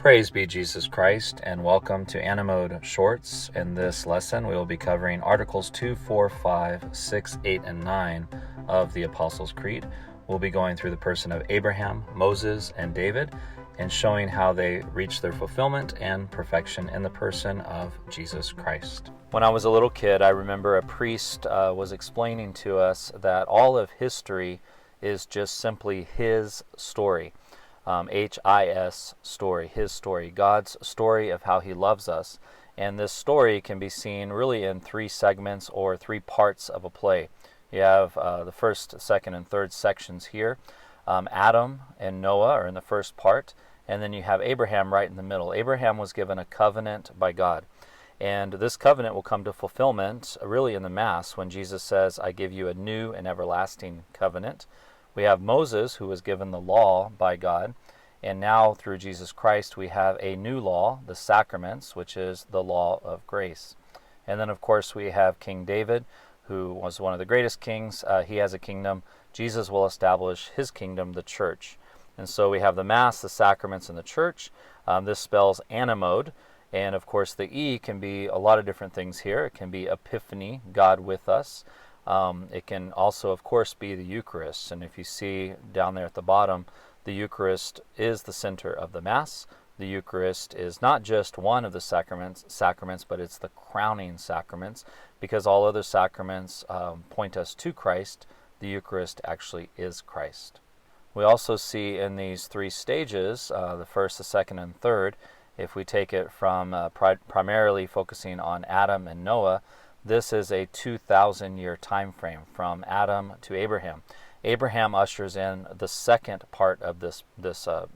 Praise be Jesus Christ, and welcome to Animode Shorts. In this lesson, we will be covering Articles 2, 4, 5, 6, 8, and 9 of the Apostles' Creed. We'll be going through the person of Abraham, Moses, and David, and showing how they reached their fulfillment and perfection in the person of Jesus Christ. When I was a little kid, I remember a priest was explaining to us that all of history is just simply his story. H-I-S story, his story, God's story of how he loves us. And this story can be seen really in three segments or three parts of a play. You have the first, second, and third sections here. Adam and Noah are in the first part, and then you have Abraham right in the middle. Abraham was given a covenant by God. And this covenant will come to fulfillment really in the Mass when Jesus says, I give you a new and everlasting covenant. We have Moses, who was given the law by God, and now through Jesus Christ we have a new law, the sacraments, which is the law of grace. And then of course we have King David, who was one of the greatest kings. He has a kingdom. Jesus will establish his kingdom, the church. And so we have the Mass, the sacraments, and the church. This spells animode, and of course the E can be a lot of different things here. It can be epiphany, God with us. It can also, of course, be the Eucharist. And if you see down there at the bottom, the Eucharist is the center of the Mass. The Eucharist is not just one of the sacraments, but it's the crowning sacraments, because all other sacraments point us to Christ. The Eucharist actually is Christ. We also see in these three stages, the first, the second, and third, if we take it from primarily focusing on Adam and Noah, this is a 2,000-year time frame from Adam to Abraham. Abraham ushers in the second part of this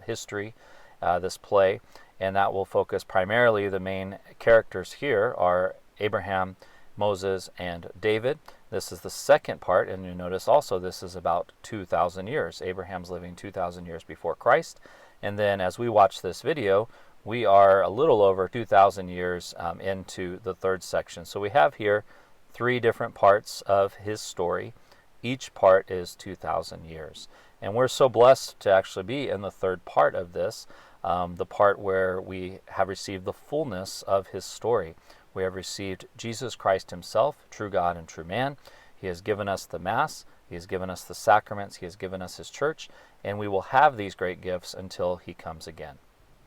history, this play, and that will focus primarily, the main characters here are Abraham, Moses, and David. This is the second part, and you notice also this is about 2,000 years. Abraham's living 2,000 years before Christ, and then as we watch this video, we are a little over 2,000 years into the third section. So we have here three different parts of his story. Each part is 2,000 years. And we're so blessed to actually be in the third part of this, the part where we have received the fullness of his story. We have received Jesus Christ himself, true God and true man. He has given us the Mass. He has given us the sacraments. He has given us his church. And we will have these great gifts until he comes again.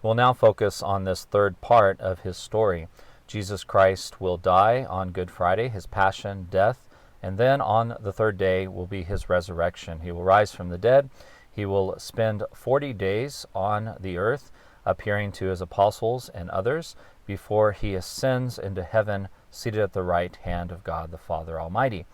We'll now focus on this third part of his story. Jesus Christ will die on Good Friday, his passion, death, and then on the third day will be his resurrection. He will rise from the dead. He will spend 40 days on the earth, appearing to his apostles and others, before he ascends into heaven, seated at the right hand of God the Father Almighty.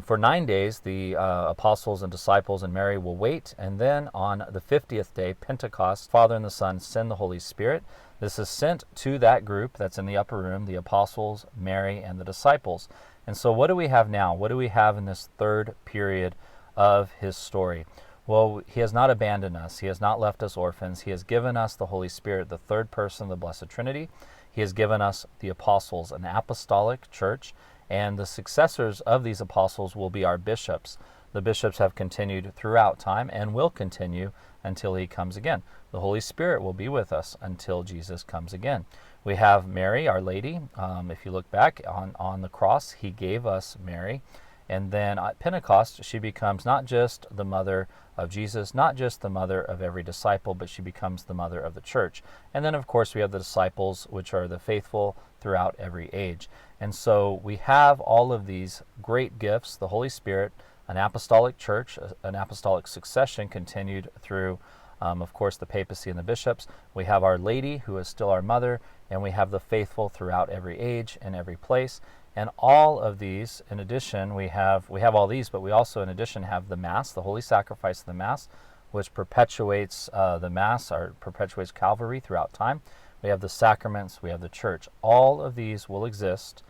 For 9 days, the apostles and disciples and Mary will wait, and then on the 50th day, Pentecost, Father and the Son send the Holy Spirit. This is sent to that group that's in the upper room, the apostles, Mary, and the disciples. And so what do we have now? What do we have in this third period of his story? Well, he has not abandoned us. He has not left us orphans. He has given us the Holy Spirit, the third person of the Blessed Trinity. He has given us the apostles, an apostolic church, and the successors of these apostles will be our bishops. The bishops have continued throughout time and will continue until he comes again. The Holy Spirit will be with us until Jesus comes again. We have Mary, Our Lady. If you look back on the cross, he gave us Mary. And then at Pentecost, she becomes not just the mother of Jesus, not just the mother of every disciple, but she becomes the mother of the church. And then, of course, we have the disciples, which are the faithful throughout every age. And so we have all of these great gifts, the Holy Spirit, an apostolic church, an apostolic succession continued through, of course, the papacy and the bishops. We have Our Lady, who is still our mother, and we have the faithful throughout every age and every place. And all of these, in addition, we have all these, but we also, in addition, have the Mass, the holy sacrifice of the Mass, which perpetuates the Mass, or perpetuates Calvary throughout time. We have the sacraments, we have the church. All of these will exist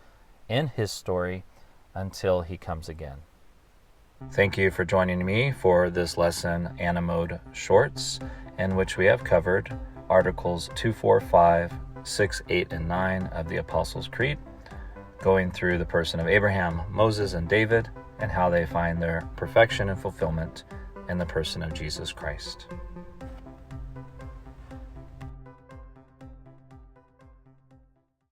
in his story until he comes again. Thank you for joining me for this lesson, Animode Shorts, in which we have covered Articles 2, 4, 5, 6, 8, and 9 of the Apostles' Creed, going through the person of Abraham, Moses, and David, and how they find their perfection and fulfillment in the person of Jesus Christ.